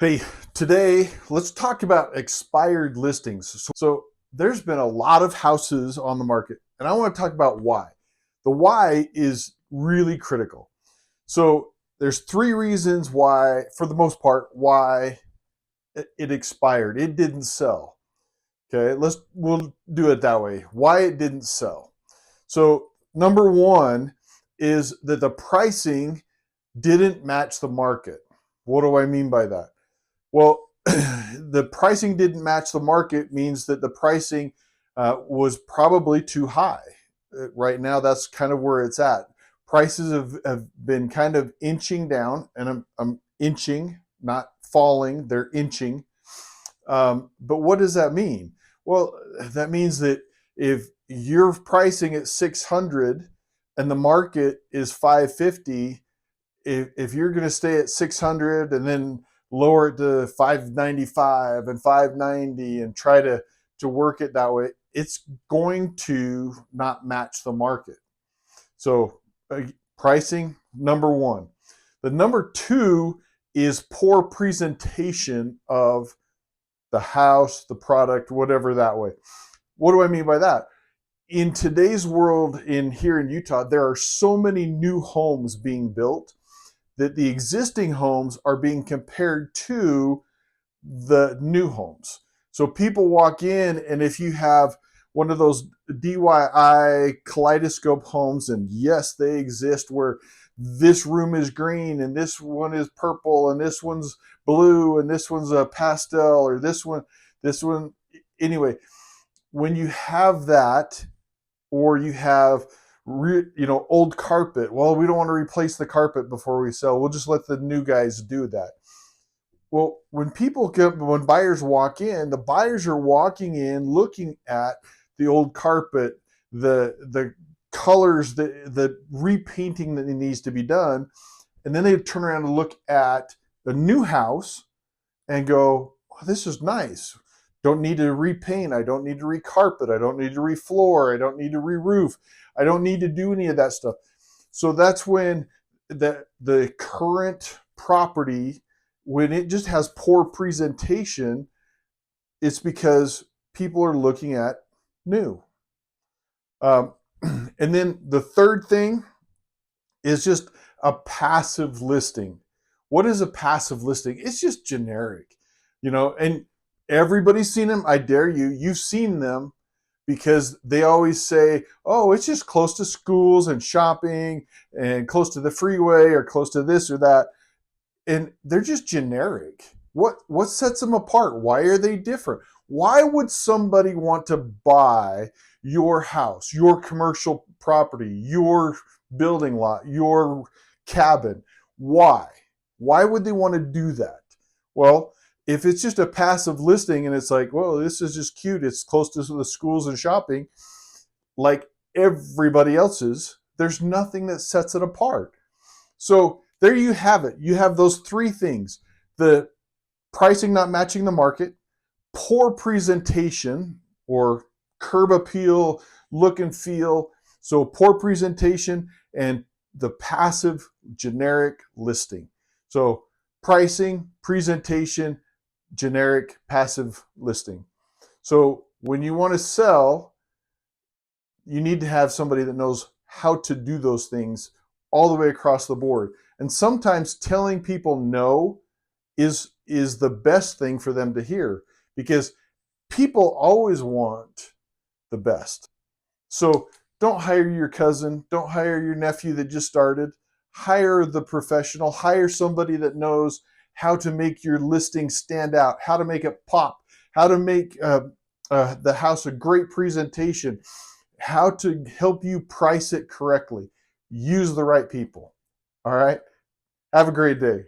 Hey, today let's talk about expired listings. So there's been a lot of houses on the market, and I want to talk about why. The why is really critical. So there's three reasons why, for the most part, why it expired. It didn't sell. Okay, we'll do it that way. Why it didn't sell. So number one is that the pricing didn't match the market. What do I mean by that? Well, the pricing didn't match the market means that the pricing was probably too high. Right now, that's kind of where it's at. Prices have been kind of inching down, and I'm inching, not falling, they're inching. But what does that mean? Well, that means that if you're pricing at 600 and the market is 550, if you're going to stay at 600 and then lower it to 595 and 590 and try to work it that way, it's going to not match the market. So pricing, number one. The number two is poor presentation of the house, the product, whatever that way. What do I mean by that? In today's world here in Utah, there are so many new homes being built that the existing homes are being compared to the new homes. So people walk in, and if you have one of those DIY kaleidoscope homes, and yes, they exist, where this room is green and this one is purple and this one's blue and this one's a pastel, or this one. Anyway, when you have that, or you have old carpet, well, we don't want to replace the carpet before we sell, we'll just let the new guys do that. Well, when buyers walk in, the buyers are walking in looking at the old carpet, the colors, the repainting that needs to be done, and then they turn around and look at the new house and go, oh, this is nice. Don't need to repaint. I don't need to recarpet. I don't need to refloor. I don't need to re-roof. I don't need to do any of that stuff. So that's when the current property, when it just has poor presentation, it's because people are looking at new. Um, and then the third thing is just a passive listing. What is a passive listing? It's just generic, and everybody's seen them. I dare you. You've seen them because they always say, oh, it's just close to schools and shopping and close to the freeway or close to this or that. And they're just generic. What sets them apart? Why are they different? Why would somebody want to buy your house, your commercial property, your building lot, your cabin? Why? Why would they want to do that? Well, if it's just a passive listing and it's like, well, this is just cute, it's close to the schools and shopping, like everybody else's, there's nothing that sets it apart. So there you have it. You have those three things: the pricing not matching the market, poor presentation or curb appeal, look and feel. So poor presentation, and the passive generic listing. So pricing, presentation, generic, passive listing. So when you want to sell, you need to have somebody that knows how to do those things all the way across the board. And sometimes telling people no is the best thing for them to hear, because people always want the best. So don't hire your cousin, don't hire your nephew that just started. Hire the professional, hire somebody that knows how to make your listing stand out, how to make it pop, how to make the house a great presentation, how to help you price it correctly. Use the right people. All right. Have a great day.